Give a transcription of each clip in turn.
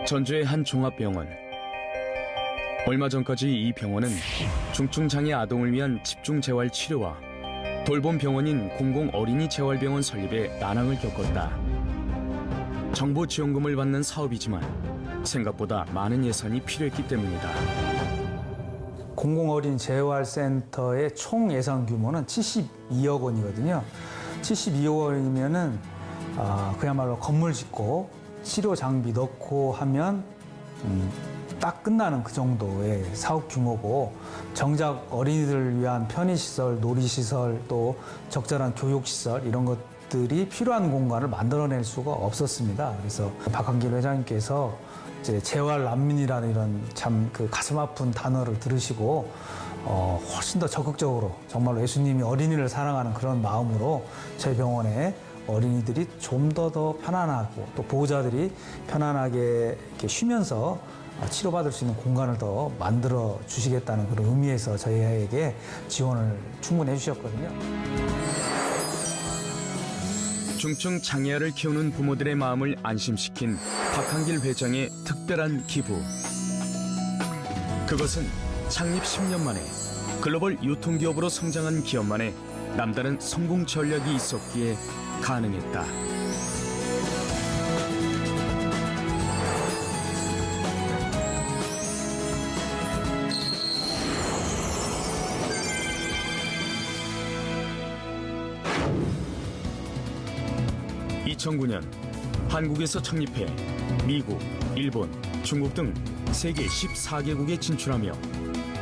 전주의 한 종합병원. 얼마 전까지 이 병원은 중증장애 아동을 위한 집중재활치료와 돌봄 병원인 공공어린이재활병원 설립에 난항을 겪었다. 정부 지원금을 받는 사업이지만 생각보다 많은 예산이 필요했기 때문이다. 공공어린이재활센터의 총 예산 규모는 72억 원이거든요. 72억 원이면은 그야말로 건물 짓고 치료 장비 넣고 하면 딱 끝나는 그 정도의 사업 규모고, 정작 어린이들을 위한 편의시설, 놀이시설, 또 적절한 교육시설 이런 것들이 필요한 공간을 만들어낼 수가 없었습니다. 그래서 박한길 회장님께서 이제 재활난민이라는 이런 참 그 가슴 아픈 단어를 들으시고 훨씬 더 적극적으로 정말로 예수님이 어린이를 사랑하는 그런 마음으로 저희 병원에 어린이들이 좀 더 편안하고 또 보호자들이 편안하게 이렇게 쉬면서 치료받을 수 있는 공간을 더 만들어 주시겠다는 그런 의미에서 저희에게 지원을 충분히 해주셨거든요. 중증 장애아를 키우는 부모들의 마음을 안심시킨 박한길 회장의 특별한 기부. 그것은 창립 10년 만에 글로벌 유통기업으로 성장한 기업만의 남다른 성공 전략이 있었기에 가능했다. (2009년) 한국에서 창립해 미국, 일본, 중국 등 세계 14개국에 진출하며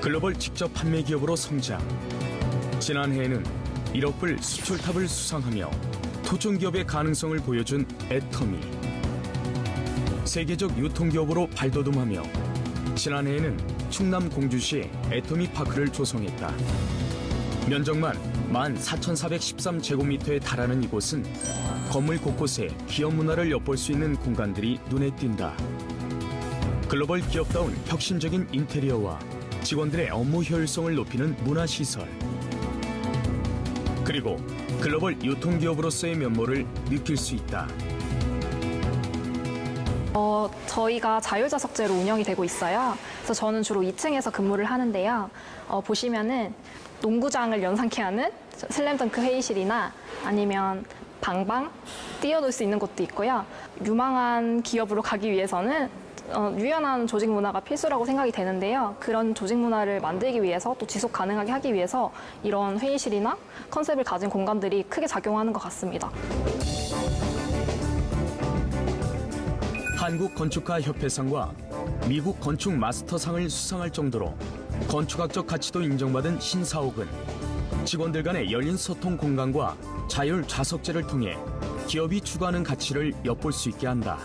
글로벌 직접 판매 기업으로 성장. 지난해에는 1억 불 수출탑을 수상하며 토종기업의 가능성을 보여준 애터미. 세계적 유통기업으로 발돋움하며 지난해에는 충남 공주시에 애터미 파크를 조성했다. 면적만 14,413제곱미터에 달하는 이곳은 건물 곳곳에 기업 문화를 엿볼 수 있는 공간들이 눈에 띈다. 글로벌 기업다운 혁신적인 인테리어와 직원들의 업무 효율성을 높이는 문화시설, 그리고 글로벌 유통기업으로서의 면모를 느낄 수 있다. 저희가 자율좌석제로 운영이 되고 있어요. 그래서 저는 주로 2층에서 근무를 하는데요. 보시면은 농구장을 연상케 하는 슬램덩크 회의실이나 아니면 방방 띄워놓을 수 있는 곳도 있고요. 유망한 기업으로 가기 위해서는 유연한 조직 문화가 필수라고 생각이 되는데요. 그런 조직 문화를 만들기 위해서 또 지속 가능하게 하기 위해서 이런 회의실이나 컨셉을 가진 공간들이 크게 작용하는 것 같습니다. 한국건축가협회상과 미국 건축 마스터상을 수상할 정도로 건축학적 가치도 인정받은 신사옥은 직원들 간의 열린 소통 공간과 자율 좌석제를 통해 기업이 추구하는 가치를 엿볼 수 있게 한다.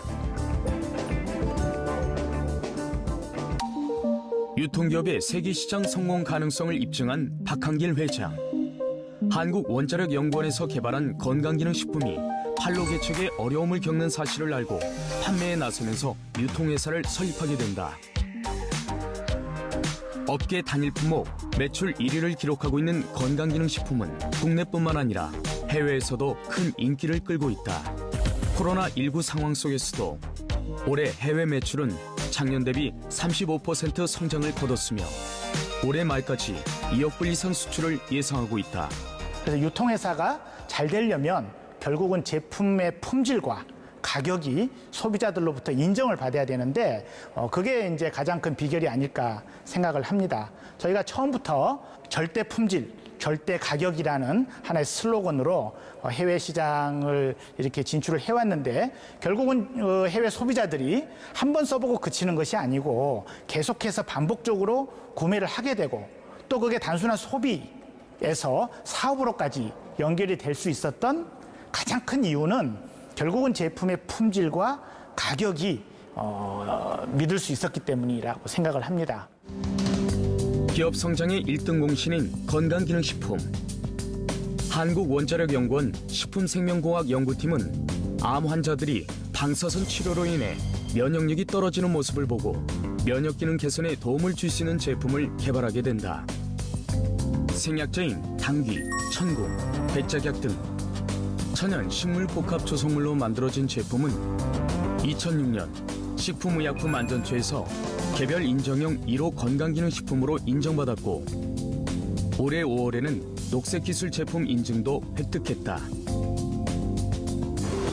유통기업의 세계시장 성공 가능성을 입증한 박한길 회장. 한국원자력연구원에서 개발한 건강기능식품이 판로 개척에 어려움을 겪는 사실을 알고 판매에 나서면서 유통회사를 설립하게 된다. 업계 단일 품목 매출 1위를 기록하고 있는 건강기능식품은 국내뿐만 아니라 해외에서도 큰 인기를 끌고 있다. 코로나19 상황 속에서도 올해 해외 매출은 작년 대비 35% 성장을 거뒀으며 올해 말까지 2억 불 이상 수출을 예상하고 있다. 그래서 유통회사가 잘 되려면 결국은 제품의 품질과 가격이 소비자들로부터 인정을 받아야 되는데 그게 이제 가장 큰 비결이 아닐까 생각을 합니다. 저희가 처음부터 절대 품질, 절대 가격이라는 하나의 슬로건으로 해외 시장을 이렇게 진출을 해왔는데 결국은 해외 소비자들이 한 번 써보고 그치는 것이 아니고 계속해서 반복적으로 구매를 하게 되고 또 그게 단순한 소비에서 사업으로까지 연결이 될 수 있었던 가장 큰 이유는 결국은 제품의 품질과 가격이 믿을 수 있었기 때문이라고 생각을 합니다. 기업 성장의 1등 공신인 건강기능식품. 한국원자력연구원 식품생명공학연구팀은 암 환자들이 방사선 치료로 인해 면역력이 떨어지는 모습을 보고 면역기능 개선에 도움을 줄 수 있는 제품을 개발하게 된다. 생약자인 당귀, 천국, 백작약 등 천연 식물 복합 조성물로 만들어진 제품은 2006년 식품의약품안전처에서 개별 인정형 1호 건강기능식품으로 인정받았고 올해 5월에는 녹색기술 제품 인증도 획득했다.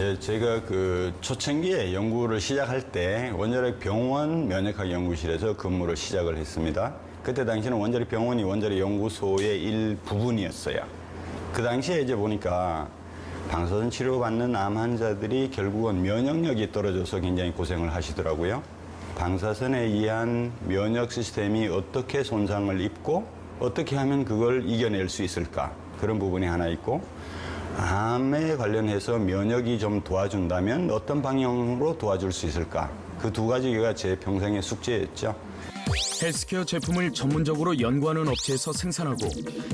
예, 제가 그 초창기에 연구를 시작할 때 원자력 병원 면역학 연구실에서 근무를 시작을 했습니다. 그때 당시는 원자력 병원이 원자력 연구소의 일부분이었어요. 그 당시에 이제 보니까 방사선 치료받는 암 환자들이 결국은 면역력이 떨어져서 굉장히 고생을 하시더라고요. 방사선에 의한 면역 시스템이 어떻게 손상을 입고 어떻게 하면 그걸 이겨낼 수 있을까? 그런 부분이 하나 있고 암에 관련해서 면역이 좀 도와준다면 어떤 방향으로 도와줄 수 있을까? 그 두 가지가 제 평생의 숙제였죠. 헬스케어 제품을 전문적으로 연구하는 업체에서 생산하고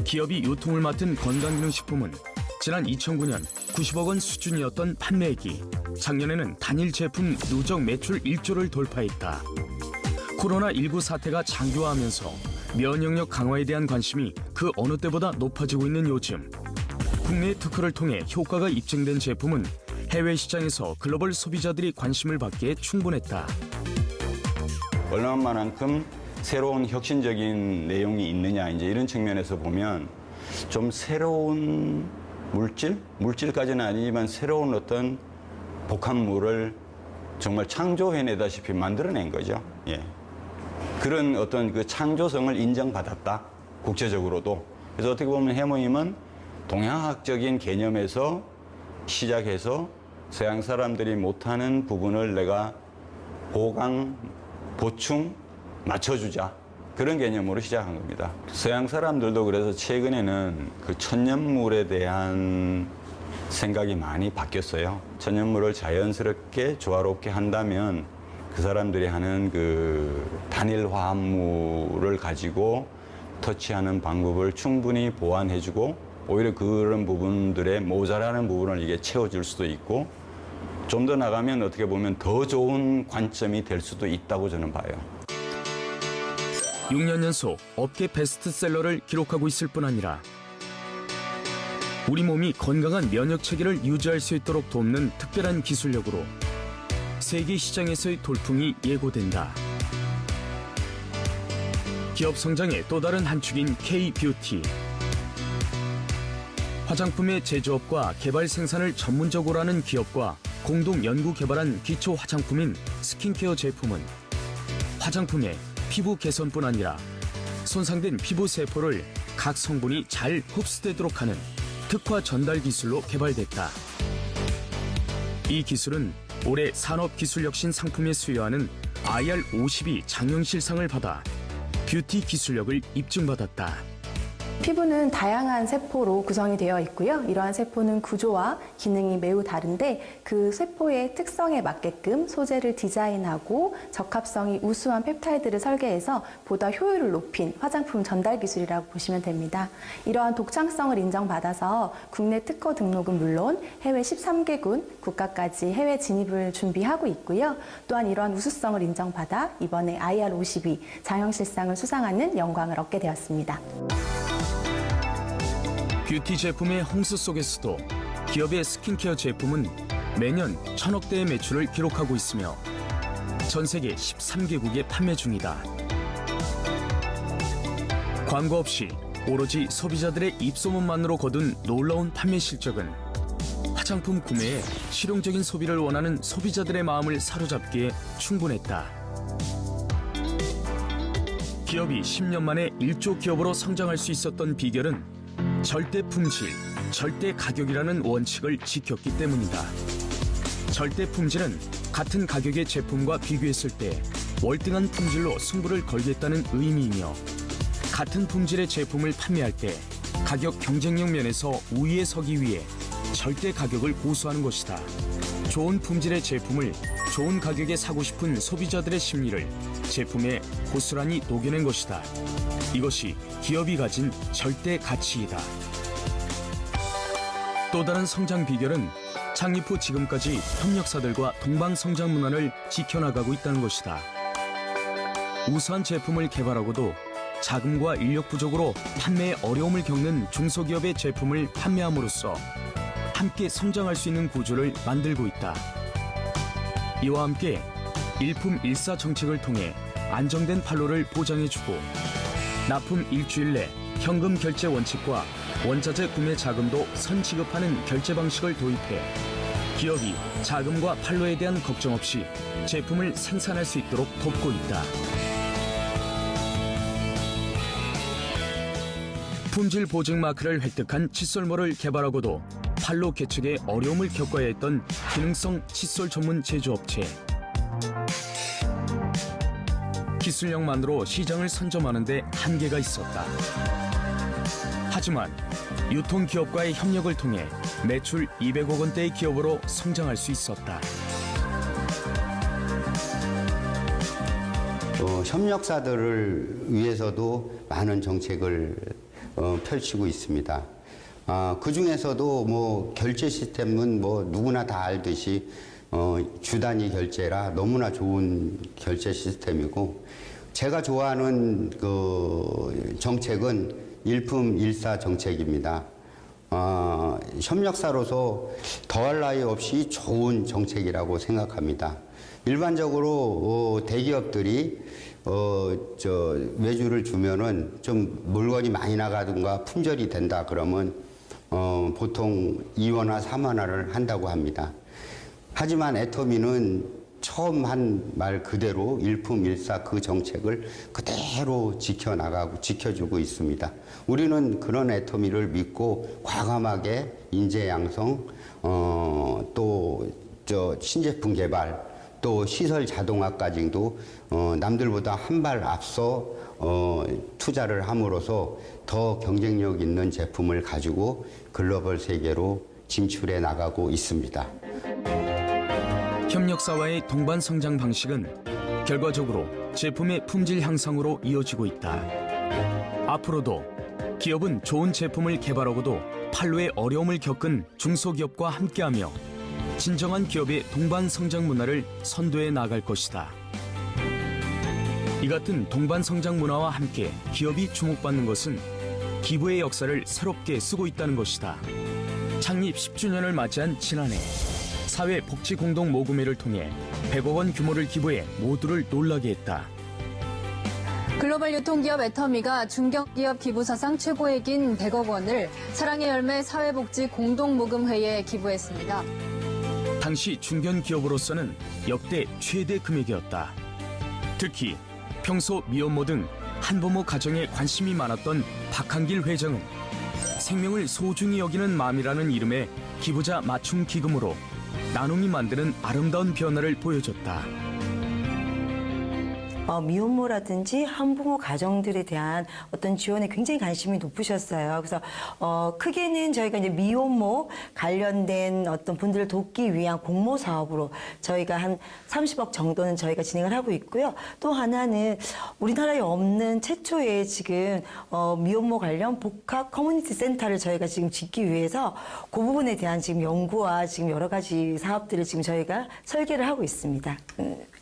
기업이 유통을 맡은 건강기능식품은 지난 2009년 90억 원 수준이었던 판매액이 작년에는 단일 제품 누적 매출 1조를 돌파했다. 코로나19 사태가 장기화하면서 면역력 강화에 대한 관심이 그 어느 때보다 높아지고 있는 요즘 국내 특허를 통해 효과가 입증된 제품은 해외 시장에서 글로벌 소비자들이 관심을 받기에 충분했다. 얼마만큼 새로운 혁신적인 내용이 있느냐 이제 이런 측면에서 보면 좀 새로운 물질까지는 아니지만 새로운 어떤 복합물을 정말 창조해내다시피 만들어낸 거죠. 예. 그런 어떤 그 창조성을 인정받았다. 국제적으로도. 그래서 어떻게 보면 해모임은 동양학적인 개념에서 시작해서 서양 사람들이 못하는 부분을 내가 보강, 보충, 맞춰주자. 그런 개념으로 시작한 겁니다. 서양 사람들도 그래서 최근에는 그 천연물에 대한 생각이 많이 바뀌었어요. 천연물을 자연스럽게 조화롭게 한다면 그 사람들이 하는 그 단일 화합물을 가지고 터치하는 방법을 충분히 보완해주고 오히려 그런 부분들의 모자라는 부분을 이게 채워줄 수도 있고 좀 더 나가면 어떻게 보면 더 좋은 관점이 될 수도 있다고 저는 봐요. 6년 연속 업계 베스트셀러를 기록하고 있을 뿐 아니라 우리 몸이 건강한 면역 체계를 유지할 수 있도록 돕는 특별한 기술력으로 세계 시장에서의 돌풍이 예고된다. 기업 성장의 또 다른 한 축인 K-뷰티. 화장품의 제조업과 개발 생산을 전문적으로 하는 기업과 공동 연구 개발한 기초 화장품인 스킨케어 제품은 화장품의 피부 개선뿐 아니라 손상된 피부 세포를 각 성분이 잘 흡수되도록 하는 특화 전달 기술로 개발됐다. 이 기술은 올해 산업기술혁신 상품에 수여하는 IR52 장영실상을 받아 뷰티 기술력을 입증받았다. 피부는 다양한 세포로 구성이 되어 있고요. 이러한 세포는 구조와 기능이 매우 다른데 그 세포의 특성에 맞게끔 소재를 디자인하고 적합성이 우수한 펩타이드를 설계해서 보다 효율을 높인 화장품 전달 기술이라고 보시면 됩니다. 이러한 독창성을 인정받아서 국내 특허 등록은 물론 해외 13개국 국가까지 해외 진입을 준비하고 있고요. 또한 이러한 우수성을 인정받아 이번에 IR52 장영실상을 수상하는 영광을 얻게 되었습니다. 뷰티 제품의 홍수 속에서도 기업의 스킨케어 제품은 매년 1,000억 대의 매출을 기록하고 있으며 전 세계 13개국에 판매 중이다. 광고 없이 오로지 소비자들의 입소문만으로 거둔 놀라운 판매 실적은 화장품 구매에 실용적인 소비를 원하는 소비자들의 마음을 사로잡기에 충분했다. 기업이 10년 만에 1조 기업으로 성장할 수 있었던 비결은 절대 품질, 절대 가격이라는 원칙을 지켰기 때문이다. 절대 품질은 같은 가격의 제품과 비교했을 때 월등한 품질로 승부를 걸겠다는 의미이며 같은 품질의 제품을 판매할 때 가격 경쟁력 면에서 우위에 서기 위해 절대 가격을 고수하는 것이다. 좋은 품질의 제품을 좋은 가격에 사고 싶은 소비자들의 심리를 제품에 고스란히 녹여낸 것이다. 이것이 기업이 가진 절대 가치이다. 또 다른 성장 비결은 창립 후 지금까지 협력사들과 동방 성장 문화를 지켜나가고 있다는 것이다. 우수한 제품을 개발하고도 자금과 인력 부족으로 판매에 어려움을 겪는 중소기업의 제품을 판매함으로써 함께 성장할 수 있는 구조를 만들고 있다. 이와 함께 일품일사 정책을 통해 안정된 판로를 보장해주고 납품 일주일 내 현금 결제 원칙과 원자재 구매 자금도 선지급하는 결제 방식을 도입해 기업이 자금과 판로에 대한 걱정 없이 제품을 생산할 수 있도록 돕고 있다. 품질 보증 마크를 획득한 칫솔모를 개발하고도 판로 개척에 어려움을 겪어야 했던 기능성 칫솔 전문 제조업체. 기술력만으로 시장을 선점하는 데 한계가 있었다. 하지만 유통기업과의 협력을 통해 매출 200억 원대의 기업으로 성장할 수 있었다. 협력사들을 위해서도 많은 정책을 펼치고 있습니다. 그 중에서도 뭐 결제 시스템은 뭐 누구나 다 알듯이 주단위 결제라 너무나 좋은 결제 시스템이고, 제가 좋아하는 그 정책은 일품일사 정책입니다. 협력사로서 더할 나위 없이 좋은 정책이라고 생각합니다. 일반적으로 대기업들이 외주를 주면은 좀 물건이 많이 나가든가 품절이 된다 그러면 보통 2원화, 3원화를 한다고 합니다. 하지만 애터미는 처음 한 말 그대로 일품일사 그 정책을 그대로 지켜나가고 지켜주고 있습니다. 우리는 그런 애터미를 믿고 과감하게 인재 양성, 또 신제품 개발, 또 시설 자동화까지도 남들보다 한 발 앞서 투자를 함으로써 더 경쟁력 있는 제품을 가지고 글로벌 세계로 진출해 나가고 있습니다. 협력사와의 동반 성장 방식은 결과적으로 제품의 품질 향상으로 이어지고 있다. 앞으로도 기업은 좋은 제품을 개발하고도 판로에 어려움을 겪은 중소기업과 함께하며 진정한 기업의 동반 성장 문화를 선도해 나갈 것이다. 이 같은 동반 성장 문화와 함께 기업이 주목받는 것은 기부의 역사를 새롭게 쓰고 있다는 것이다. 창립 10주년을 맞이한 지난해 사회복지공동모금회를 통해 100억 원 규모를 기부해 모두를 놀라게 했다. 글로벌 유통기업 애터미가 중견기업 기부 사상 최고액인 100억 원을 사랑의 열매 사회복지공동모금회에 기부했습니다. 당시 중견기업으로서는 역대 최대 금액이었다. 특히 평소 미혼모 등 한부모 가정에 관심이 많았던 박한길 회장은 생명을 소중히 여기는 마음이라는 이름의 기부자 맞춤 기금으로 나눔이 만드는 아름다운 변화를 보여줬다. 미혼모라든지 한부모 가정들에 대한 어떤 지원에 굉장히 관심이 높으셨어요. 그래서 크게는 저희가 이제 미혼모 관련된 어떤 분들을 돕기 위한 공모 사업으로 저희가 한 30억 정도는 저희가 진행을 하고 있고요. 또 하나는 우리나라에 없는 최초의 지금 미혼모 관련 복합 커뮤니티 센터를 저희가 지금 짓기 위해서 그 부분에 대한 지금 연구와 지금 여러 가지 사업들을 지금 저희가 설계를 하고 있습니다.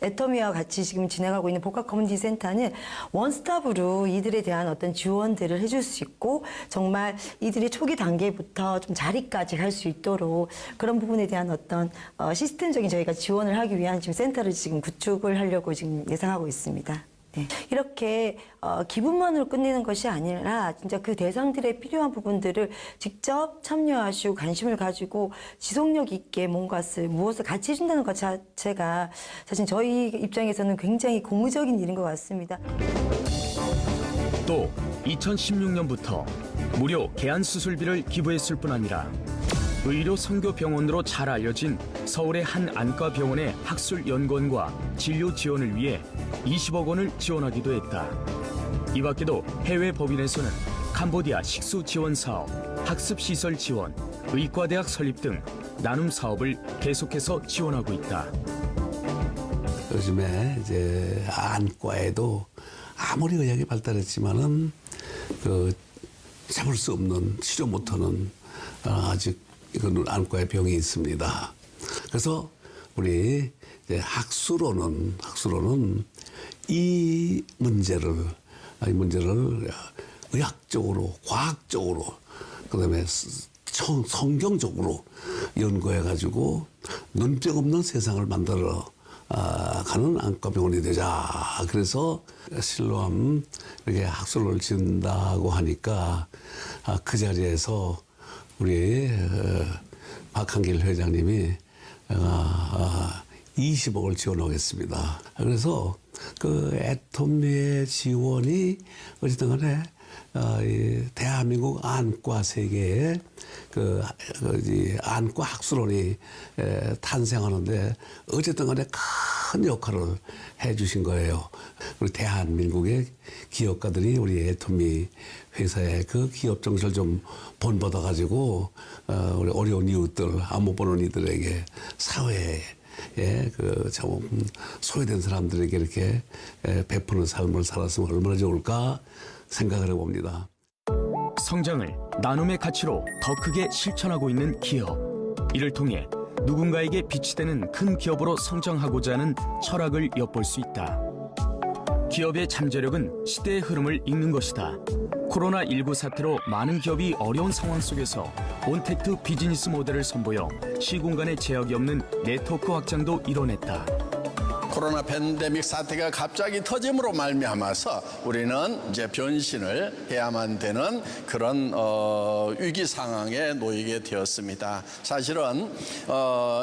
애터미와 같이 지금 진행하고 있는 복합 커뮤니티 센터는 원스톱으로 이들에 대한 어떤 지원들을 해줄 수 있고, 정말 이들이 초기 단계부터 좀 자리까지 갈 수 있도록 그런 부분에 대한 어떤 시스템적인 저희가 지원을 하기 위한 지금 센터를 지금 구축을 하려고 지금 예상하고 있습니다. 네. 이렇게 기부만으로 끝내는 것이 아니라 진짜 그 대상들의 필요한 부분들을 직접 참여하시고 관심을 가지고 지속력 있게 무엇을 같이 해준다는 것 자체가 사실 저희 입장에서는 굉장히 고무적인 일인 것 같습니다. 또 2016년부터 무료 개안 수술비를 기부했을 뿐 아니라 의료 선교 병원으로 잘 알려진 서울의 한 안과 병원의 학술 연구원과 진료 지원을 위해 20억 원을 지원하기도 했다. 이 밖에도 해외 법인에서는 캄보디아 식수 지원 사업, 학습 시설 지원, 의과대학 설립 등 나눔 사업을 계속해서 지원하고 있다. 요즘에 이제 안과에도 아무리 의학이 발달했지만은 잡을 수 없는, 치료 못하는 아직 이건 안과의 병이 있습니다. 그래서 우리 이제 학술로는 이 문제를 의학적으로, 과학적으로, 그다음에 성경적으로 연구해가지고 눈병 없는 세상을 만들어 가는 안과병원이 되자. 그래서 실로암 이렇게 학술을 지은다고 하니까 그 자리에서 우리 박한길 회장님이 20억을 지원하겠습니다. 그래서 그 애터미의 지원이 어쨌든 간에 이 대한민국 안과 세계에 이 안과 학술원이 탄생하는데 어쨌든 간에 큰 역할을 해 주신 거예요. 우리 대한민국의 기업가들이 우리 애터미 회사의 그 기업 정신을 좀 본받아 가지고 우리 어려운 이웃들, 안 못 보는 이들에게 사회에 참 소외된 사람들에게 이렇게 베푸는 삶을 살았으면 얼마나 좋을까 생각을 해봅니다. 성장을 나눔의 가치로 더 크게 실천하고 있는 기업. 이를 통해 누군가에게 빛이 되는 큰 기업으로 성장하고자 하는 철학을 엿볼 수 있다. 기업의 잠재력은 시대의 흐름을 읽는 것이다. 코로나19 사태로 많은 기업이 어려운 상황 속에서 온택트 비즈니스 모델을 선보여 시공간의 제약이 없는 네트워크 확장도 이뤄냈다. 코로나 팬데믹 사태가 갑자기 터짐으로 말미암아서 우리는 이제 변신을 해야만 되는 그런 위기 상황에 놓이게 되었습니다. 사실은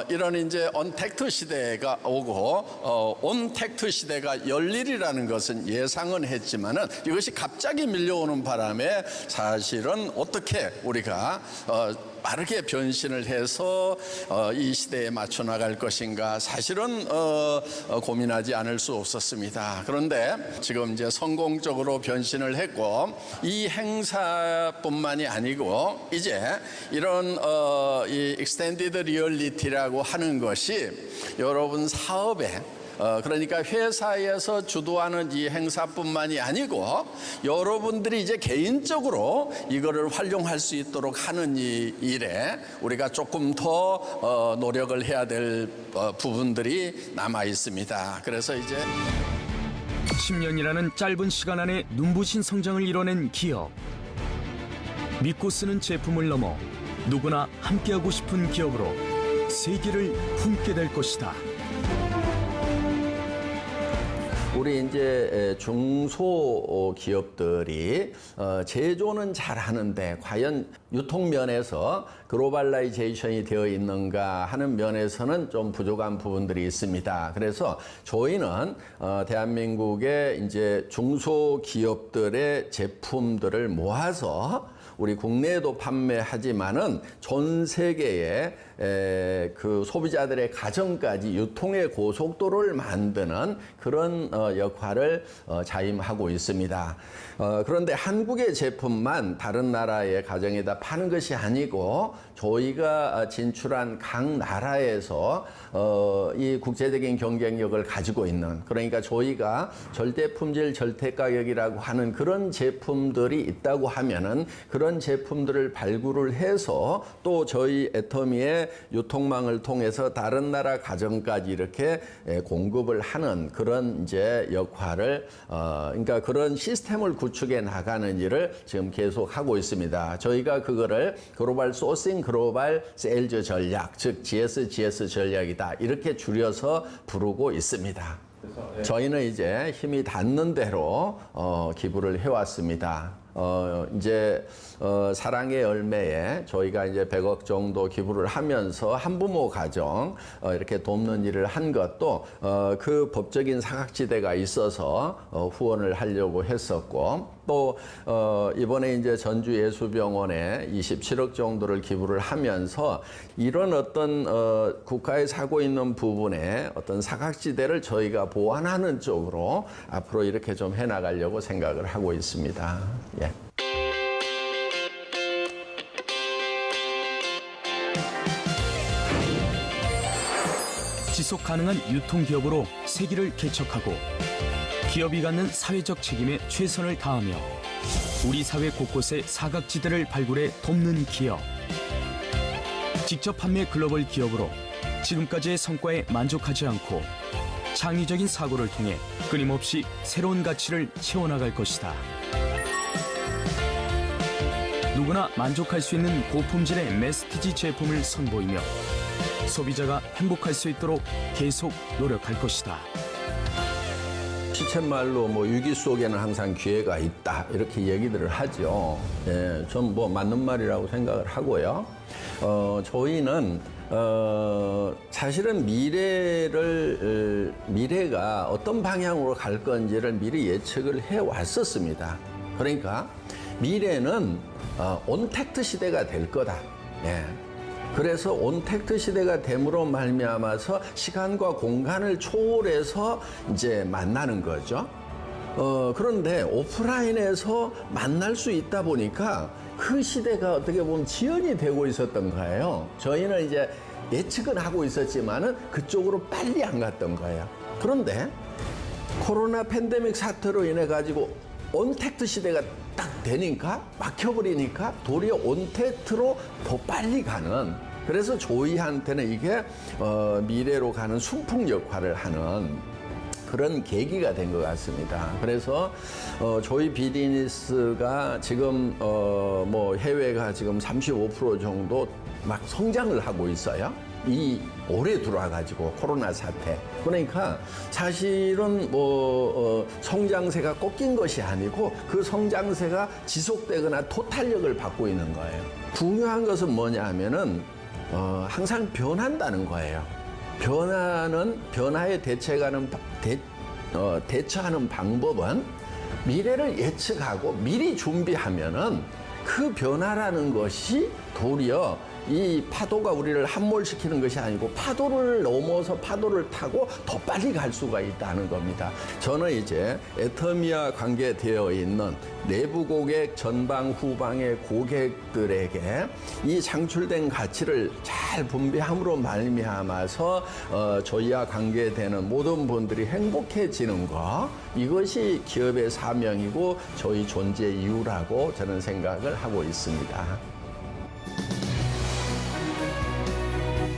이런 이제 온택트 시대가 오고 온택트 시대가 열리리라는 것은 예상은 했지만은 이것이 갑자기 밀려오는 바람에 사실은 어떻게 우리가 빠르게 변신을 해서 이 시대에 맞춰 나갈 것인가 사실은 고민하지 않을 수 없었습니다. 그런데 지금 이제 성공적으로 변신을 했고 이 행사뿐만이 아니고 이제 이런 이 익스텐디드 리얼리티라고 하는 것이 여러분 사업에 그러니까 회사에서 주도하는 이 행사뿐만이 아니고 여러분들이 이제 개인적으로 이거를 활용할 수 있도록 하는 이 일에 우리가 조금 더 노력을 해야 될 부분들이 남아 있습니다. 그래서 이제 10년이라는 짧은 시간 안에 눈부신 성장을 이뤄낸 기업. 믿고 쓰는 제품을 넘어 누구나 함께하고 싶은 기업으로 세계를 품게 될 것이다. 우리 이제 중소기업들이 제조는 잘하는데 과연 유통면에서 글로벌라이제이션이 되어 있는가 하는 면에서는 좀 부족한 부분들이 있습니다. 그래서 저희는 대한민국의 이제 중소기업들의 제품들을 모아서 우리 국내에도 판매하지만은 전 세계에 그 소비자들의 가정까지 유통의 고속도로를 만드는 그런 역할을 자임하고 있습니다. 그런데 한국의 제품만 다른 나라의 가정에다 파는 것이 아니고 저희가 진출한 각 나라에서 이 국제적인 경쟁력을 가지고 있는 그러니까 저희가 절대 품질 절대 가격이라고 하는 그런 제품들이 있다고 하면은 그런 제품들을 발굴을 해서 또 저희 애터미의 유통망을 통해서 다른 나라 가정까지 이렇게 공급을 하는 그런 이제 역할을 그러니까 그런 시스템을 구축해 나가는 일을 지금 계속 하고 있습니다. 저희가 그거를 글로벌 소싱 글로벌 세일즈 전략 즉 GSGS 전략이다 이렇게 줄여서 부르고 있습니다. 저희는 이제 힘이 닿는 대로 기부를 해왔습니다. 이제 사랑의 열매에 저희가 이제 100억 정도 기부를 하면서 한부모 가정 이렇게 돕는 일을 한 것도 그 법적인 사각지대가 있어서 후원을 하려고 했었고 또 이번에 이제 전주예수병원에 27억 정도를 기부를 하면서 이런 어떤 국가에 사고 있는 부분에 어떤 사각지대를 저희가 보완하는 쪽으로 앞으로 이렇게 좀 해나가려고 생각을 하고 있습니다. 예. 지속 가능한 유통기업으로 세기를 개척하고 기업이 갖는 사회적 책임에 최선을 다하며 우리 사회 곳곳에 사각지대를 발굴해 돕는 기업. 직접 판매 글로벌 기업으로 지금까지의 성과에 만족하지 않고 창의적인 사고를 통해 끊임없이 새로운 가치를 채워나갈 것이다. 누구나 만족할 수 있는 고품질의 메스티지 제품을 선보이며 소비자가 행복할 수 있도록 계속 노력할 것이다. 시쳇말로 뭐 위기 속에는 항상 기회가 있다 이렇게 얘기들을 하죠. 예, 전 뭐 맞는 말이라고 생각을 하고요. 저희는 사실은 미래가 어떤 방향으로 갈 건지를 미리 예측을 해 왔었습니다. 그러니까 미래는 온택트 시대가 될 거다. 예. 그래서 온택트 시대가 됨으로 말미암아서 시간과 공간을 초월해서 이제 만나는 거죠. 그런데 오프라인에서 만날 수 있다 보니까 그 시대가 어떻게 보면 지연이 되고 있었던 거예요. 저희는 이제 예측은 하고 있었지만은 그쪽으로 빨리 안 갔던 거예요. 그런데 코로나 팬데믹 사태로 인해 가지고 온택트 시대가 딱 되니까 막혀버리니까 도리어 온택트로 더 빨리 가는, 그래서 저희한테는 이게 미래로 가는 순풍 역할을 하는 그런 계기가 된 것 같습니다. 그래서 저희 비즈니스가 지금 뭐 해외가 지금 35% 정도 막 성장을 하고 있어요. 이 올해 들어와가지고 코로나 사태. 그러니까 사실은 뭐 성장세가 꺾인 것이 아니고 그 성장세가 지속되거나 토탈력을 받고 있는 거예요. 중요한 것은 뭐냐 하면은 항상 변한다는 거예요. 변화에 대처하는 방법은 미래를 예측하고 미리 준비하면은 그 변화라는 것이 도리어 이 파도가 우리를 함몰시키는 것이 아니고 파도를 넘어서 파도를 타고 더 빨리 갈 수가 있다는 겁니다. 저는 이제 애터미와 관계되어 있는 내부 고객, 전방, 후방의 고객들에게 이 창출된 가치를 잘 분배함으로 말미암아서 저희와 관계되는 모든 분들이 행복해지는 것, 이것이 기업의 사명이고 저희 존재 이유라고 저는 생각을 하고 있습니다.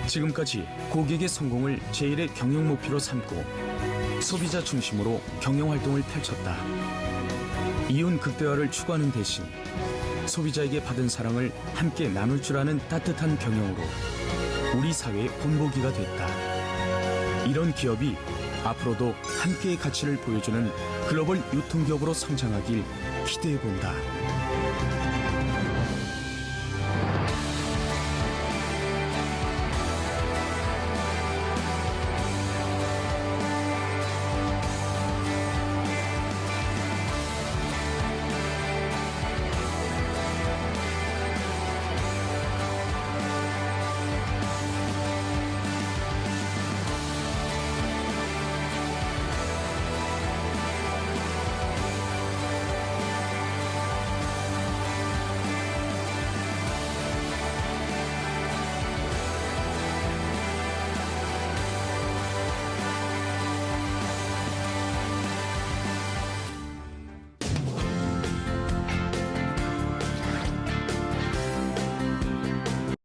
지금까지 고객의 성공을 제1의 경영 목표로 삼고 소비자 중심으로 경영 활동을 펼쳤다. 이윤 극대화를 추구하는 대신 소비자에게 받은 사랑을 함께 나눌 줄 아는 따뜻한 경영으로 우리 사회의 본보기가 됐다. 이런 기업이 앞으로도 함께의 가치를 보여주는 글로벌 유통기업으로 성장하길 기대해본다.